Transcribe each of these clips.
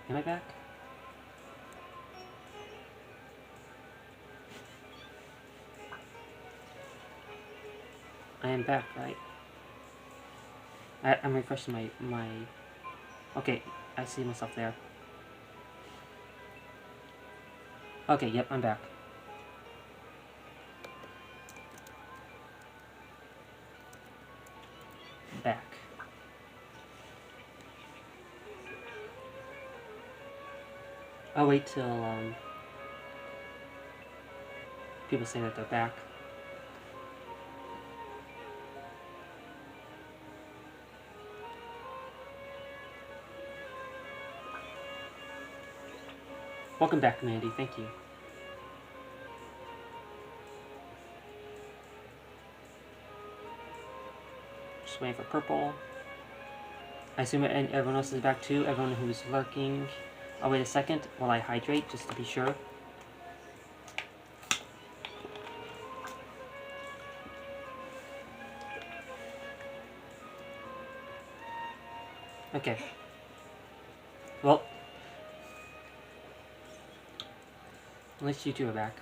Am I back? I am back, right? I'm refreshing my... Okay, I see myself there. Okay, yep, I'm back. Back. I'll wait till, people say that they're back. Welcome back, Mandy. Thank you. Just waiting for purple. I assume everyone else is back too. Everyone who's lurking. I'll wait a second while I hydrate, just to be sure. Okay. Well, at least you two are back.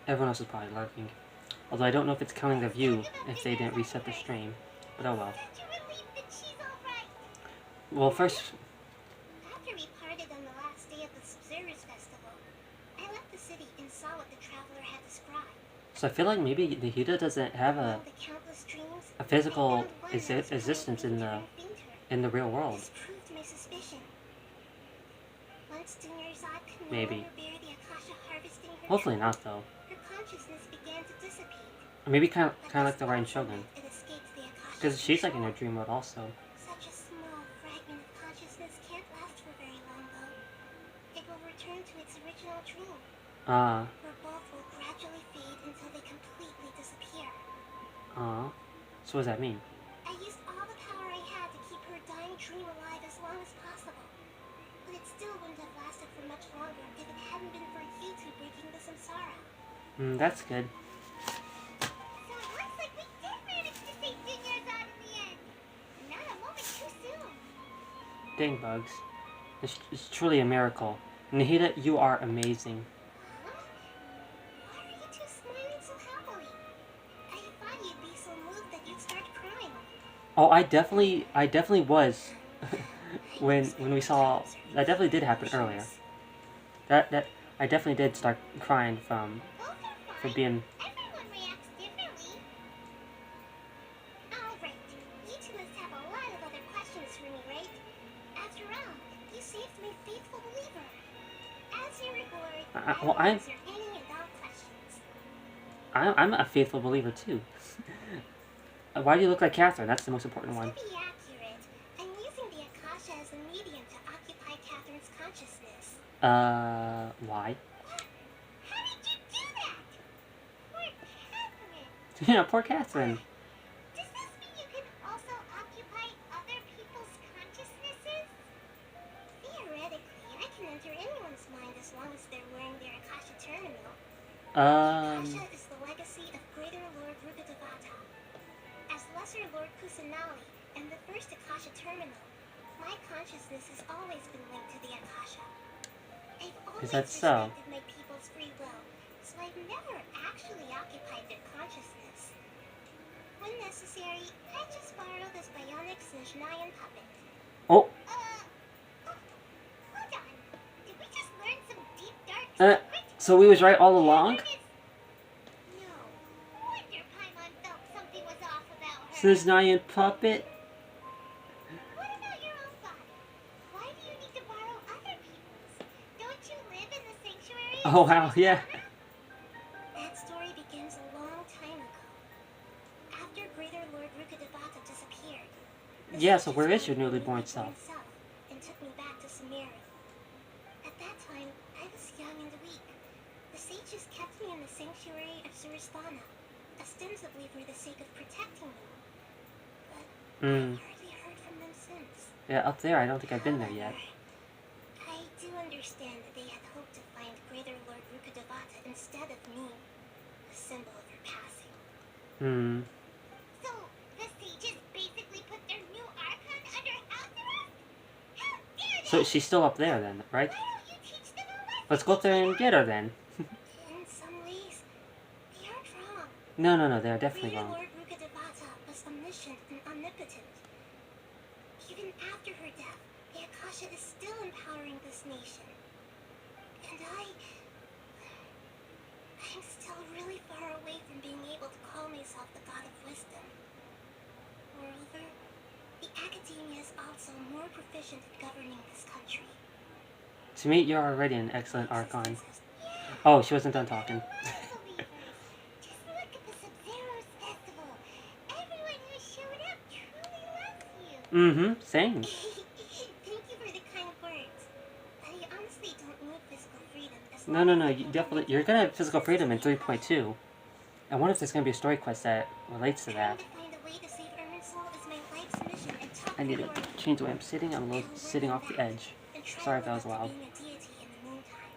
Everyone else is probably lurking. Although I don't know if it's counting the view if they didn't reset the stream. But oh well. Well, first... After we parted on the last day of the Observers Festival, I left the city and saw what the traveler had described. So I feel like maybe Nahida doesn't have a physical existence in the real world. This proved my suspicion. Once Dunyarzad could no Maybe. longer bear the Akasha harvesting her Hopefully tree, not, though. her consciousness began to dissipate. Or maybe kind But of like this the Ryan also Shogun. meant it escaped the Akasha's Because she's like in her control. dream mode also. Such a small fragment of consciousness can't last for very long, though. It will return to its original dream, where both will gradually fade until they completely disappear. So what does that mean? I used all the power I had to keep her dying dream alive as long as possible. But it still wouldn't have lasted for much longer if it hadn't been for you two breaking the samsara. That's good. So it looks like we did manage to save Dunyarzad in the end. Not a moment too soon. Dang bugs. It's truly a miracle. Nahida, you are amazing. Huh? Why are you two smiling so happily? I thought you'd be so moved that you'd start crying. Oh, I definitely was. when we saw... That definitely did happen earlier. That I definitely did start crying from being... Everyone reacts differently. Alright, you two must have a lot of other questions for me, right? After all, you saved my faithful believer. As your reward, well, I will answer any and all questions. I'm a faithful believer too. Why do you look like Catherine? That's the most important one. To be accurate, I'm using the Akasha as a medium to occupy Catherine's consciousness. Why? How did you do that? Poor Catherine. Yeah, poor Catherine. Does this mean you can also occupy other people's consciousnesses? Theoretically, I can enter anyone's mind as long as they're wearing their Akasha terminal. Akasha is the legacy of Greater Lord Rukkhadevata. As Lesser Lord Kusanali and the first Akasha terminal, my consciousness has always been linked to the Akasha. I've always Is that so? respected my people's free will, so I've never actually occupied their consciousness. When necessary, I just borrow this bionic Snezhnayan puppet. Oh. Hold on. Did we just learn some deep, dark secret? So we was right all along? No. Wonder Paimon felt something was off about her. Snezhnayan puppet? What about your own body? Why do you need to borrow other people's? Don't you live in the sanctuary? Oh wow, yeah. That story begins a long time ago. After Greater Lord Rukkhadevata disappeared. Yeah, so where is your newly born self? And took me back to Sumeru. At that time, I was young and weak. The sages kept me in the sanctuary of Surasthana, ostensibly for the sake of protecting me. But I've hardly heard from them since. Yeah, up there, I don't think I've been there yet. I do understand that they had hoped to find Greater Lord Rukkhadevata instead of me, a symbol of her passing. So, the sages basically put their new archon under house arrest? How dare they! So she's still up there then, right? Why don't you teach them a lesson? Let's go up there and get her then. In some ways, they aren't wrong. No, they're definitely Greater wrong. Lord Rukkhadevata was omniscient and omnipotent. Even after her death, the Akasha is still empowering this nation. And I'm still really far away from being able to call myself the God of Wisdom. Moreover, the Academia is also more proficient at governing this country. To me, you're already an excellent My Archon. existence has- Yeah. Oh, she wasn't done talking. Believers, just look at the Sub-Zero's festival. Everyone who showed up truly loves you. Same. Thank you for the kind words. But I honestly don't need physical freedom. As No, long as I you can definitely, make you're gonna have my physical freedom in existence 3.2. I wonder if there's gonna be a story quest that relates to Trying that. to find a way to save Irminsul is my life's mission and top I need to priority. change the way I'm sitting. I'm a I little will work sitting on off the that edge. and try Sorry to if that live was up to loud. being a deity in the meantime.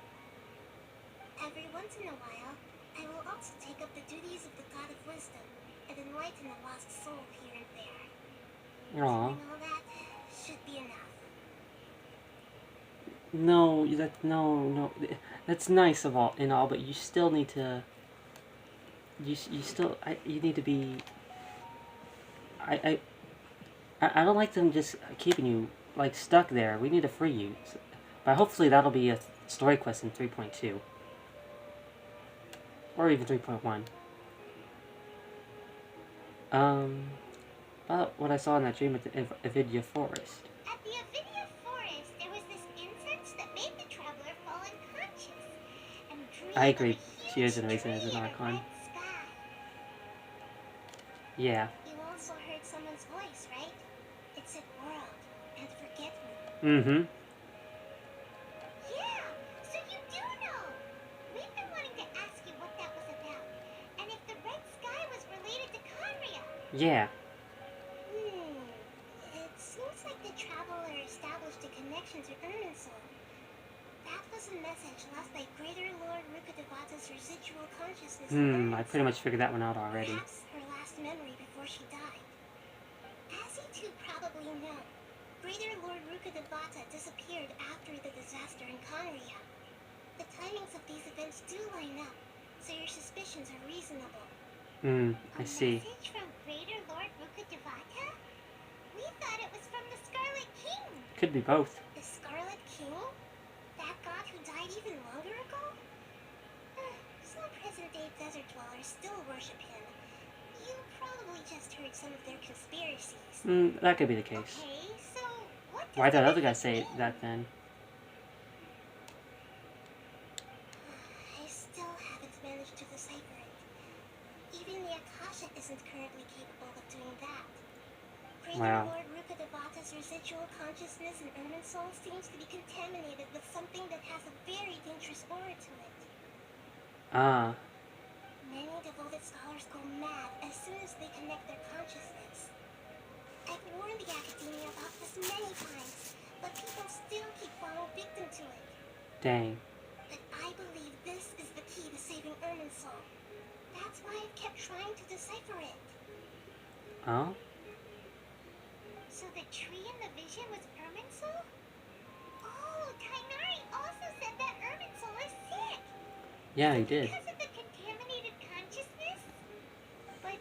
Every once in a while, I will also take up the duties of the God of Wisdom and enlighten a lost soul here and there. Aw. Doing all that should be enough. No, no. That's nice of all in all, but you still need to. You need to be. I don't like them just keeping you like stuck there. We need to free you, but hopefully that'll be a story quest in 3.2 or even 3.1. About what I saw in that dream at the Avidya Forest. At the Avidya Forest, there was this incense that made the traveler fall unconscious and dream I of agree. a She is huge an amazing as tree an in a Archon. red sky. Yeah. You also heard someone's voice, right? It said world and forget me. Mm-hmm. Yeah, so you do know. We've been wanting to ask you what that was about, and if the red sky was related to Conria. Yeah. It seems like the traveler established a connection to Irminsul. That was a message left by Greater Lord Rukkhadevata's residual consciousness. I pretty much figured that one out already. Perhaps her last memory before she died. As you two probably know, Greater Lord Rukkhadevata disappeared after the disaster in Conria. The timings of these events do line up, so your suspicions are reasonable. I see. A message from Greater Lord Rukkhadevata? We thought it was from the Scarlet King. Could be both. The Scarlet King? That god who died even longer ago? Some present-day desert dwellers still worship him. You probably just heard some of their conspiracies. That could be the case. Okay, so what does Why did that the other guy message say mean? that then? I still haven't managed to decipher it. Even the Akasha isn't currently capable of doing that. Greater Wow. Lord Rukkhadevata's residual consciousness in Irminsul seems to be contaminated with something that has a very dangerous aura to it. Ah. Many devoted scholars go mad as soon as they connect their consciousness. I've warned the Academia about this many times, but people still keep falling victim to it. Dang. But I believe this is the key to saving Irminsul. That's why I've kept trying to decipher it. Oh? So the tree in the vision was Irminsul? Oh, Tainari also said that Irminsul is sick. Yeah, he did. Because of the contaminated consciousness? But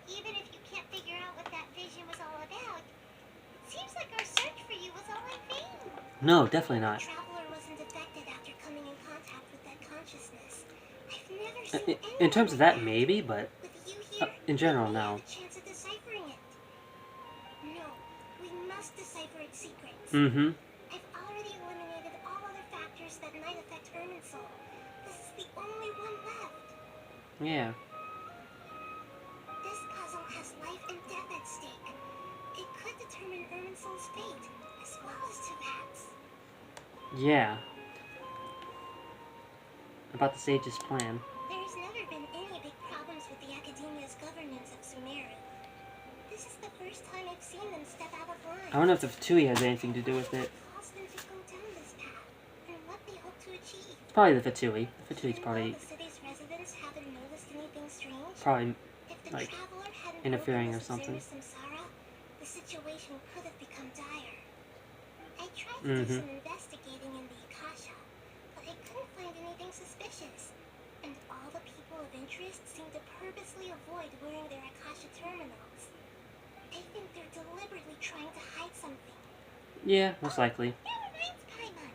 even if you can't figure out what that vision was all about, it seems like our search for you was all in vain. No, definitely not. The traveler wasn't affected after coming in contact with that consciousness. I've never seen In terms of that, anyone maybe, but with you here, in general, we may no. have a chance of deciphering it. No, we must decipher its secrets. Mm-hmm. I've already eliminated all other factors that might affect Irminsul. This is the only one left. Yeah. This puzzle has life and death at stake. It could determine Irminsul's fate, as well as Tibet's. Yeah. About the sage's plan. There's never been any big problems with the Academia's governance of Sumeru. This is the first time I've seen them step out of line. I wonder if the Fatui has anything to do with it. What caused them to go down this path, and what they hope to achieve. Probably the Fatui. The Fatui's Even though probably the city's residents haven't noticed anything strange, probably if the like, traveler hadn't interfering broken or something. the Samsara, the situation could have become dire. I tried did some investigating in the Akasha, but I couldn't find anything suspicious. And all the people of interest seem to purposely avoid wearing their Akasha terminals. I think they're deliberately trying to hide something. Yeah, most likely. That reminds Paimon.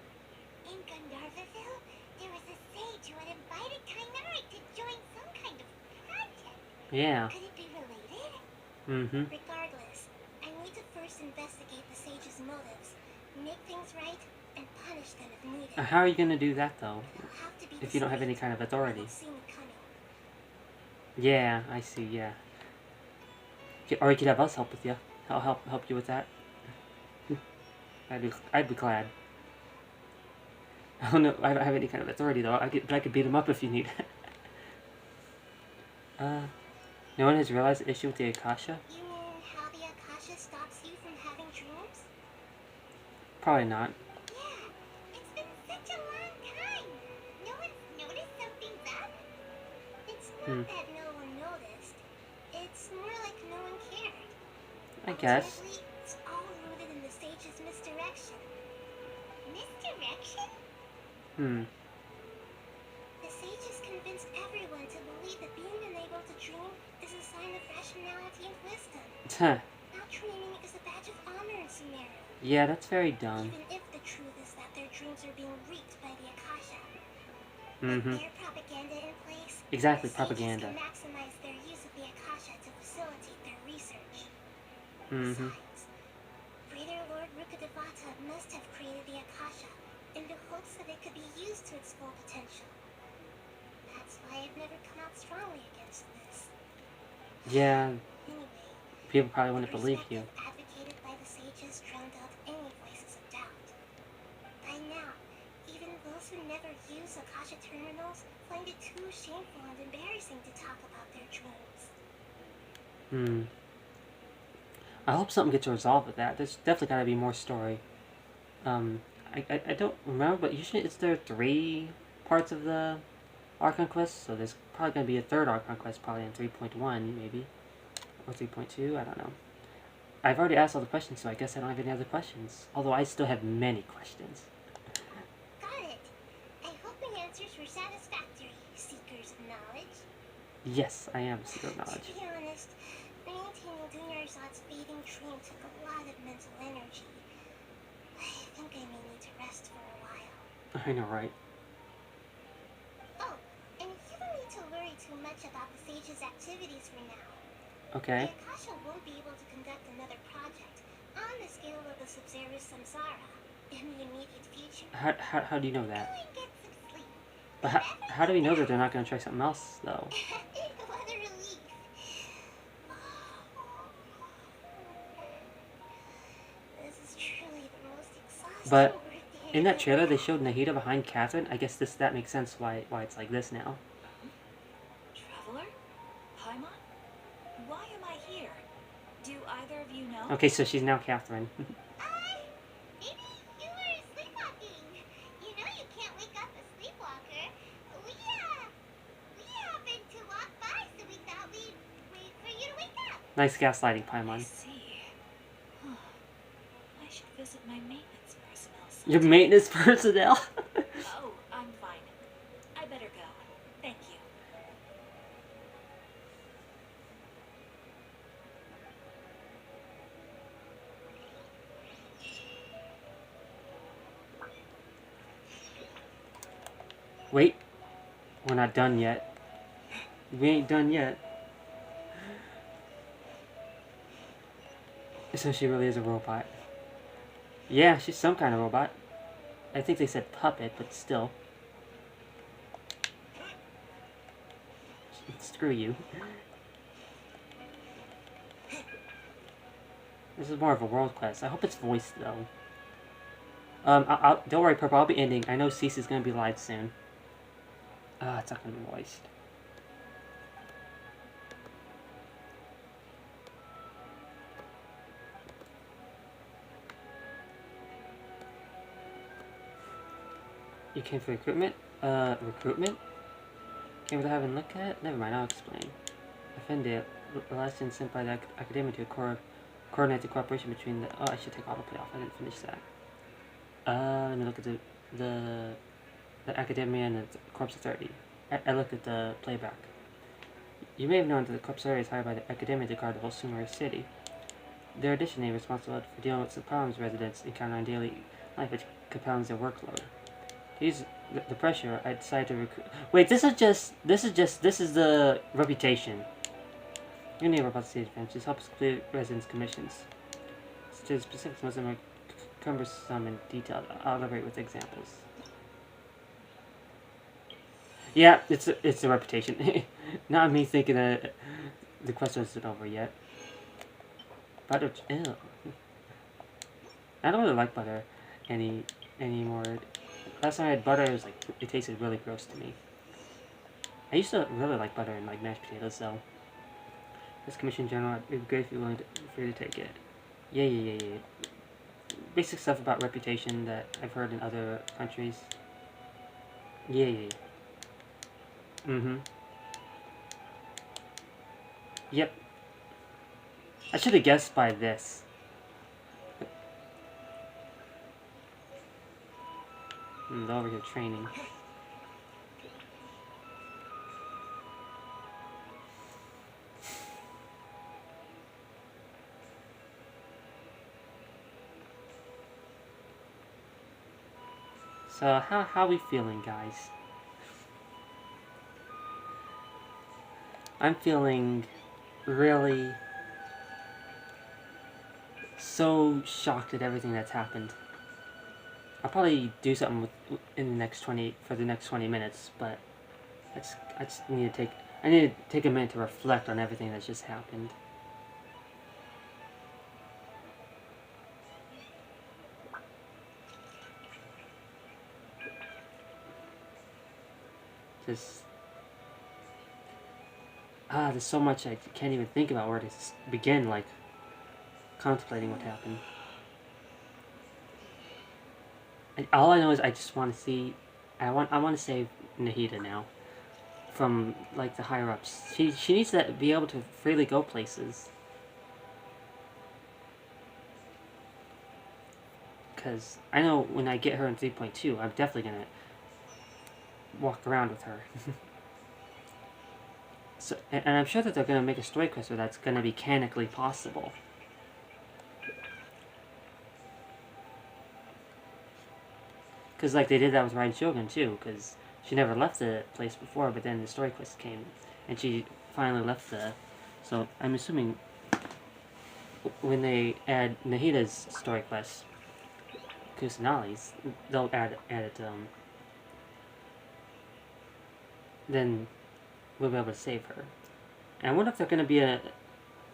In Gandharvaville, there was a sage who had invited Kainari to join some kind of project. Yeah. Could it be related? Regardless, I need to first investigate the sage's motives, make things right, and punish them if needed. How are you gonna do that though? I'll have to be If you don't have any kind of authority. won't see me coming. Yeah, I see. Yeah. Or you could have us help with you. I'll help you with that. I'd be glad. I don't know. I don't have any kind of authority though. I could beat him up if you need. No one has realized the issue with the Akasha. You mean how the Akasha stops you from having dreams? Probably not. Yeah, it's been such a long time. No one's noticed something's up. It's not that no one noticed. It's more like no one cared. I guess. Ultimately, it's all rooted in the sage's misdirection. Misdirection? The sage has convinced everyone to believe that being unable to dream is a sign of rationality and wisdom. Now dreaming is a badge of honor in Sumeru. Yeah, that's very dumb. Even if the truth is that their dreams are being reaped by the Akasha. Mm-hmm. With their propaganda in place, Exactly, the sages propaganda. can maximize their use of the Akasha to facilitate their research. Mm-hmm. Besides, Greater Lord Rukkhadevata must have created the Akasha in the hopes that it could be used to its full potential. That's why I've never come out strongly against this. Yeah, Anyway, people probably the wouldn't believe you. perspective advocated by the sages drowned out any voices of doubt. By now, even those who never use Akasha terminals find it too shameful and embarrassing to talk about their dreams. I hope something gets resolved with that. There's definitely got to be more story. I don't remember, but usually it's there 3 parts of the Archon quest, so there's probably going to be a 3rd Archon quest, probably in 3.1, maybe. Or 3.2, I don't know. I've already asked all the questions, so I guess I don't have any other questions. Although I still have many questions. Got it. I hope the answers were satisfactory, seekers of knowledge. Yes, I am a seeker of knowledge. To be honest, maintaining Dunyarzad's fading dream took a lot of mental energy. I think I may need to rest for a while. I know, right? Oh, and you don't need to worry too much about the sage's activities for now. Okay. The Akasha won't be able to conduct another project on the scale of the Sub-Zero Samsara in the immediate future. How do you know that? Go and get some sleep. But how do we know that they're not going to try something else, though? What a relief. This is truly the most exhausting But work in that trailer, they showed Nahida behind Catherine. I guess that makes sense why it's like this now. Traveler? Paimon? Why am I here? Do either of you know? Okay, so she's now Catherine. Maybe you were sleepwalking. You know you can't wake up a sleepwalker. We happened to walk by, so we thought we'd wait for you to wake up. Nice gaslighting, I Paimon. see. I should visit my maintenance personnel Your sometime. maintenance personnel? Oh, I'm fine. I better go. Thank you. Wait. We're not done yet. We ain't done yet. So she really is a robot. Yeah, she's some kind of robot. I think they said puppet, but still. Screw you. This is more of a world quest. I hope it's voiced, though. Don't worry, Purple, I'll be ending. I know Cece's gonna be live soon. It's not gonna be voiced. You came for recruitment? Recruitment? Came without having a look at it? Never mind, I'll explain. Offended. Last and sent by the academy to coordinate the cooperation between the... Oh, I should take autoplay off. I didn't finish that. Let me look at the the Academia and the Corps Authority. I looked at the playback. You may have known that the Corps Authority is hired by the Academia to guard the whole Sumeru city. They're additionally responsible for dealing with the problems residents encounter in daily life, which compounds their workload. To use the pressure, I decided to recruit. Wait, this is the reputation. You know about the stage benches helps clear residents' commissions. To specifics, most of them are cumbersome and detailed. I'll elaborate with examples. Yeah, it's a reputation. Not me thinking that the quest wasn't over yet. Butter, ew. I don't really like butter anymore. Last time I had butter, it was like it tasted really gross to me. I used to really like butter in like mashed potatoes, though. This commission general, it'd be great if you're willing for you to take it. Yeah. Basic stuff about reputation that I've heard in other countries. Yeah. Mm-hmm. Yep. I should have guessed by this. They're over here training. So how we feeling, guys? I'm feeling really so shocked at everything that's happened. I'll probably do something in the next 20 minutes, but I just need to take a minute to reflect on everything that's just happened. Just there's so much I can't even think about where to begin, like contemplating what happened. And all I know is I just want to see. I want to save Nahida now from like the higher ups. She needs to be able to freely go places. Because I know when I get her in 3.2, I'm definitely gonna walk around with her. So, and I'm sure that they're gonna make a story quest where that's gonna be canonically possible. Because like they did that with Ryan Shogun too, because she never left the place before, but then the story quest came, and she finally left the. So I'm assuming when they add Nahida's story quest, Kusanali's, they'll add it. Then we'll be able to save her. And I wonder if they're going to be a.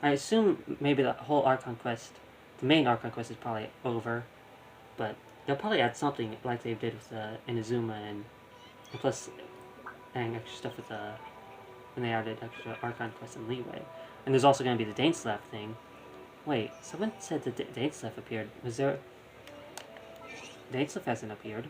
I assume maybe the whole Archon quest, the main Archon quest is probably over, but they'll probably add something like they did with Inazuma and plus adding extra stuff with when they added extra Archon quest and Leeway. And there's also going to be the Daneslav thing. Wait, someone said that Daneslav appeared. Was there? Daneslav hasn't appeared.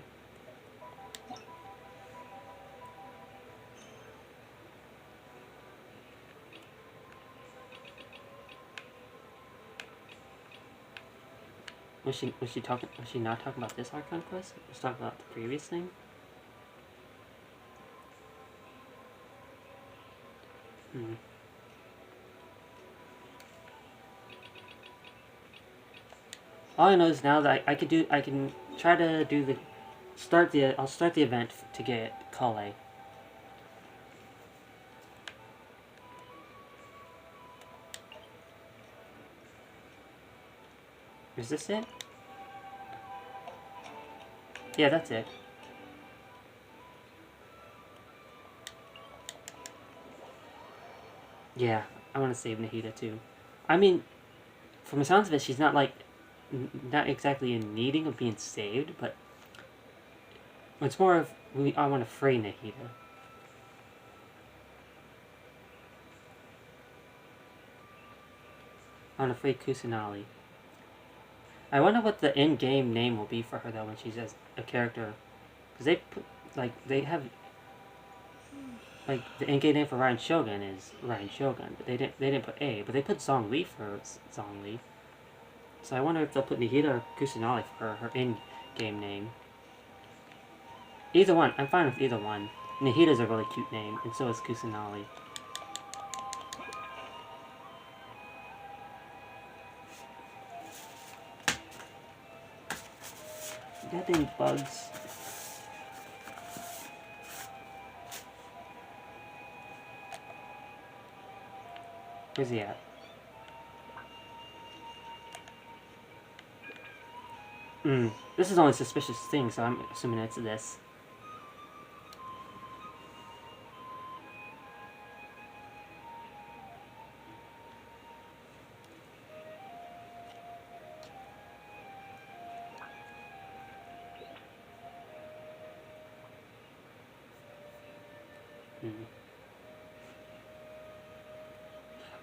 Was she not talking about this Archon quest? Was she talking about the previous thing? All I know is now that I can try to do I'll start the event to get Kale. Is this it? Yeah, that's it. Yeah, I want to save Nahida too. I mean, from the sounds of it, she's not like not exactly in needing of being saved, but it's more of I want to free Nahida. I want to free Kusanali. I wonder what the in-game name will be for her though when she's as a character, because they put they have the in-game name for Ryan Shogun is Ryan Shogun, but they didn't put A, but they put Zhongli for Zhongli. So I wonder if they'll put Nahida or Kusanali for her game name. Either one. I'm fine with either one. Nahida's a really cute name, and so is Kusanali. That thing bugs. Where's he at? This is only suspicious thing, so I'm assuming it's this.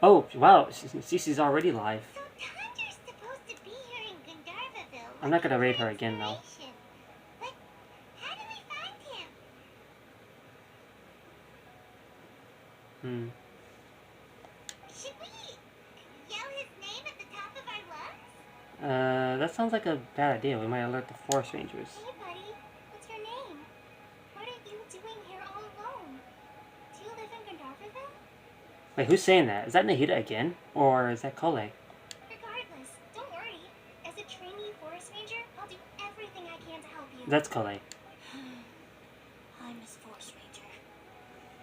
Oh, wow, Cece's already live. So Tandra's supposed to be here in Gandharvaville. I'm not gonna raid her again, though. But how do we find him? Should we yell his name at the top of our lungs? That sounds like a bad idea. We might alert the forest rangers. Hey buddy, what's your name? What are you doing here all alone? Do you live in Gandharvaville? Wait, who's saying that? Is that Nahida again? Or is that Kole? Regardless, don't worry. As a trainee forest ranger, I'll do everything I can to help you. That's Kole. I'm Miss Force Ranger.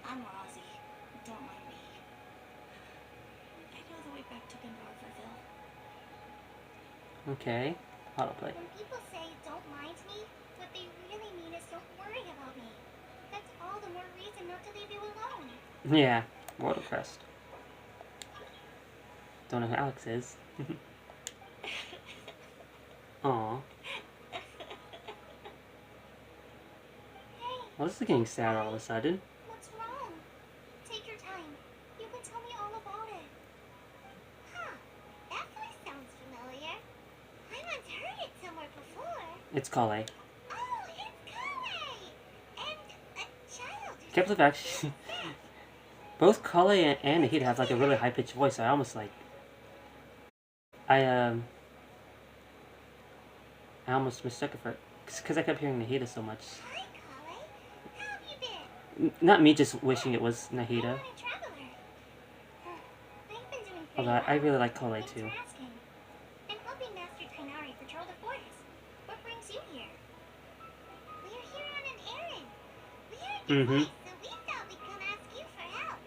I'm Rosie. Don't mind me. I know the way back to Gandharvaville. Okay. Autoplay. When people say don't mind me, what they really mean is don't worry about me. That's all the more reason not to leave you alone. Yeah. World Crest. Don't know who Alex is. Aww. Hey, Well, this is getting sad all of a sudden. what's wrong? Take your time. You can tell me all about it. Huh, that voice sounds familiar. I once heard it somewhere before. It's Kole. Oh, it's Kole! And a child who's Can't believe actually both Kole and Nahida have like a really high pitched voice. I almost like I almost mistook it for because I kept hearing Nahida so much. Hi, Kole. How have you been? Not me just wishing it was Nahida. I'm a traveler. I've been doing pretty Although I well. really like Kole Thanks too. for asking. I'm helping Master Kainari patrol the forest. What brings you here? We're here on an errand. We heard your voice, so we thought we'd come ask you for help.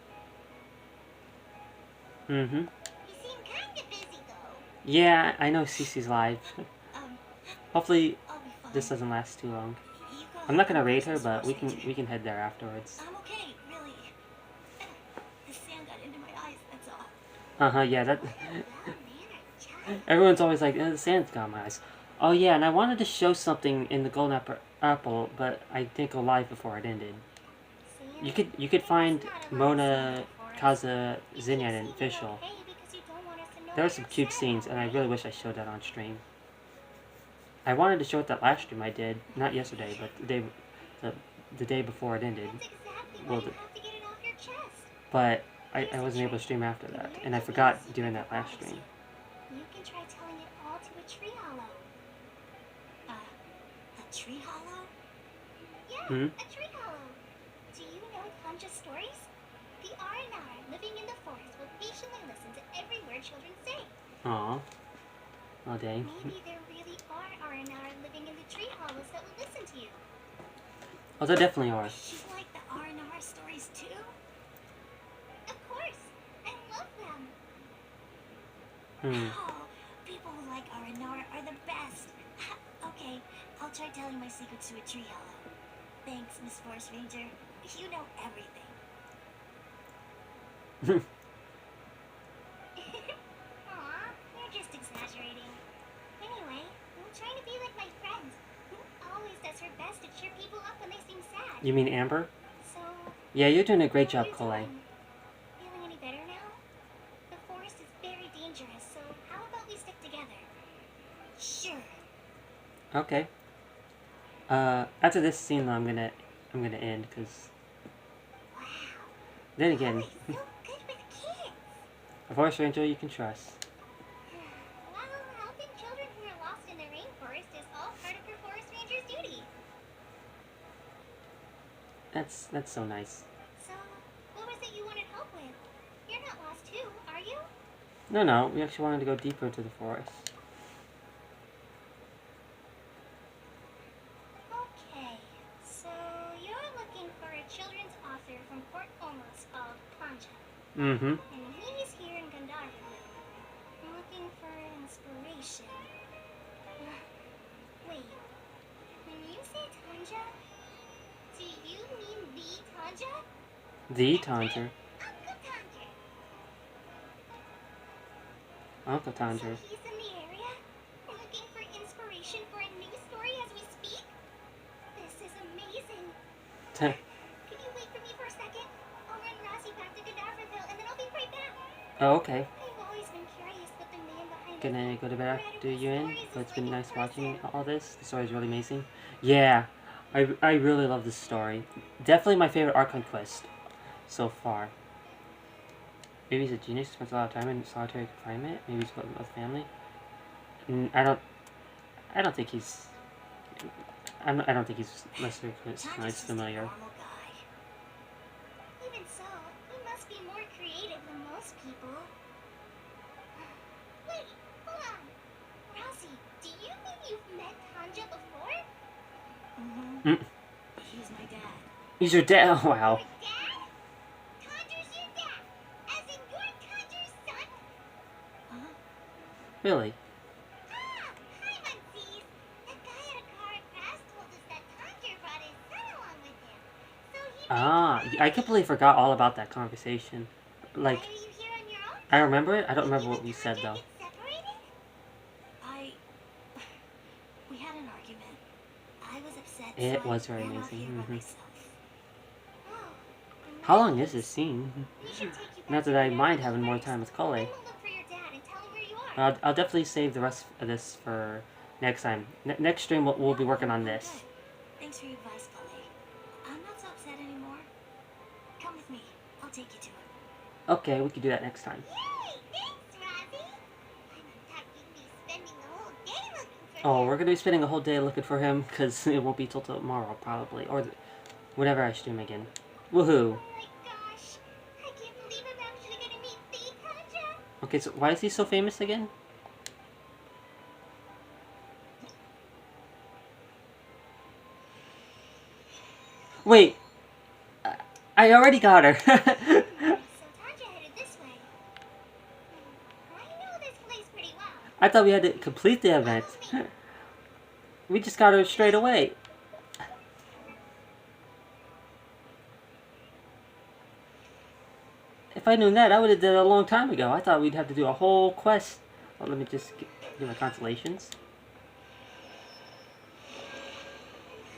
You seem kinda busy though. Yeah, I know Cece's live. Hopefully I'll be fine. this doesn't last too long. You go I'm not gonna ahead, raid her, Miss but Force Ranger. we can head there afterwards. I'm okay, really. The sand got into my eyes, that's all. Yeah, that Well-mannered child. everyone's always like, the sand's got my eyes. Oh yeah, and I wanted to show something in the Golden Apple, but I didn't go live before it ended. Sam, You could find there's not a lot of Mona, sand in the forest. Kaza, You Zinyan, keep and saying Official. you're okay because you don't want us to know There were that some you're cute sad, scenes, and I right? really wish I showed that on stream. I wanted to show it that last stream I did, not yesterday, but the day before it ended. That's exactly Well, why you have to get it off your chest. But I wasn't able to stream after that, and I forgot during that last stream. You can try telling it all to a tree hollow. A tree hollow? Yeah, a tree hollow. Do you know Tanja's stories? The R&R living in the forest will patiently listen to every word children say. Aw. Oh dang. Maybe there really are R&R living in the tree hollows that will listen to you. Oh, there definitely are. You like the R&R stories too? Of course, I love them. Oh, people who like R&R are the best. Okay, I'll try telling my secrets to a tree hollow. Thanks, Miss Force Ranger. You know everything. Aw, you're just exaggerating. Anyway, I'm trying to be like my friend, who always does her best to cheer people up when they seem sad. You mean Amber? So, Yeah, you're doing a great how job, are you Kole. doing? Feeling any better now? The forest is very dangerous, so how about we stick together? Sure. Okay. After this scene, though, I'm gonna end because Wow. then again, Always so good with kids. a Forest Ranger you can trust. Well, helping children who are lost in the rainforest is all part of her forest That's so nice. So, what was it you wanted help with? You're not lost too, are you? No, we actually wanted to go deeper into the forest. Okay, so you're looking for a children's author from Port Omos called Panja. Mm-hmm. And he's here in Gandharville. Looking for inspiration. Wait, when you say Tanja, do you mean the Tanja? The That's right, Tanger. Uncle Tanja. Uncle So Tanger. he's in the area? Looking for inspiration for a new story as we speak? This is amazing. Can you wait for me for a second? I'll run Rossi back to Gandharville and then I'll be right back. Oh, okay. I've always been curious what the man behind Gonna go to bed after you in, stories but is it's been like in nice watching person. all this. The story's really amazing. Yeah, I really love this story. Definitely my favorite Archon quest so far. Maybe he's a genius, spends a lot of time in solitary confinement. Maybe he's with family. I don't think he's. I don't think he's necessarily Tanja's nice, just a familiar. normal guy. Even so, he must be more creative than most people. Wait, hold on. Rossi, do you mean you've met Tanja before? Mm-hmm. Mm. He's my dad. He's your dad. Oh, wow. Your dad? Tanja's your dad? As in you're Tanja's son? Huh? Really? Ah, hi, Muncies. The guy at a car crash told us that Tanja brought his son along with him. So he Ah, I completely forgot all about that conversation. Why Like, are you here on your own? I remember it. I don't Did remember you what and we said Tanja though. get separated? We had an argument. I was upset, It so was I very ran off amazing. here by Mm-hmm. myself. Oh. How long is this scene? We should take you back Not to that I Gandharville mind having more first. time with Then Kole. we'll look for your dad and tell him where you are. I'll definitely save the rest of this for next time. Next stream, we'll be working on I'm this. good. Thanks for your advice, Kale. I'm not so upset anymore. Come with me. I'll take you to him. Okay, we can do that next time. Yay! Thanks, Rosie. I'm on top you'd be spending the whole day looking for Oh, him. we're gonna be spending a whole day looking for him because it won't be till tomorrow probably, or whenever I stream again. Woohoo! Oh my gosh. I can't believe I'm actually gonna meet the Tanja. Okay, so why is he so famous again? Wait, I already got her. So Tanja headed this way. I know this place pretty well. I thought we had to complete the event. We just got her straight away. If I knew that, I would have did it a long time ago. I thought we'd have to do a whole quest. Well, let me just do my constellations.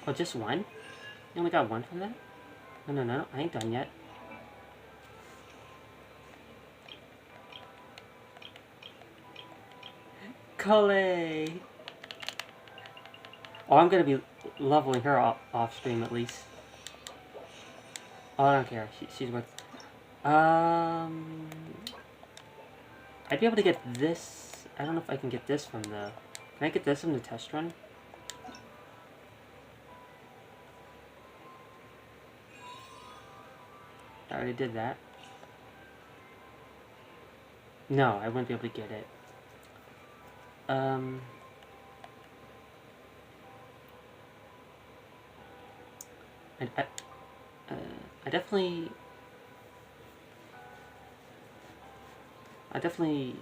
Oh, just one? You only got one from that? No, I ain't done yet. Kole! Oh, I'm gonna be leveling her off stream at least. Oh, I don't care. She's worth. I'd be able to get this. I don't know if I can get this from the. Can I get this from the test run? I already did that. No, I wouldn't be able to get it. I, I, I definitely.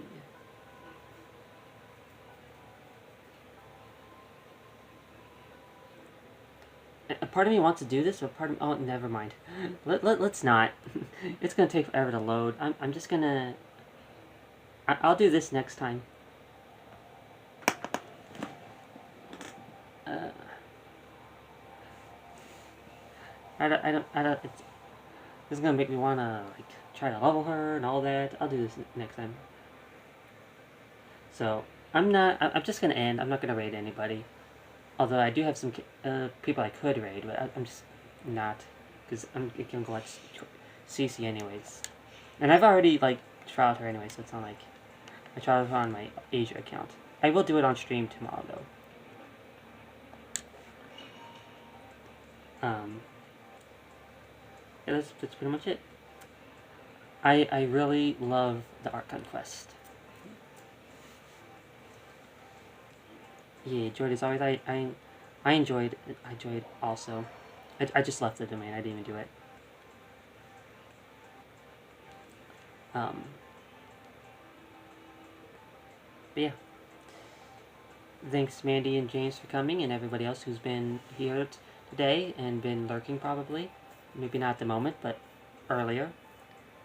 A part of me wants to do this, but part of me, oh, never mind. Let's not. It's gonna take forever to load. I'm just gonna. I'll do this next time. I don't. This is gonna make me wanna like try to level her and all that. I'll do this next time. So I'm not. I'm just gonna end. I'm not gonna raid anybody. Although I do have some people I could raid, but I'm just not because I'm gonna go watch CC anyways. And I've already like trialed her anyway, so it's not like I trialed her on my Asia account. I will do it on stream tomorrow though. yeah, that's pretty much it. I really love the art conquest. Yeah, enjoyed as always. I enjoyed it. I enjoyed also. I just left the domain. I didn't even do it. Um, but yeah, thanks Mandy and James for coming, and everybody else who's been here today and been lurking probably. Maybe not at the moment, but earlier.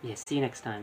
Yeah, see you next time.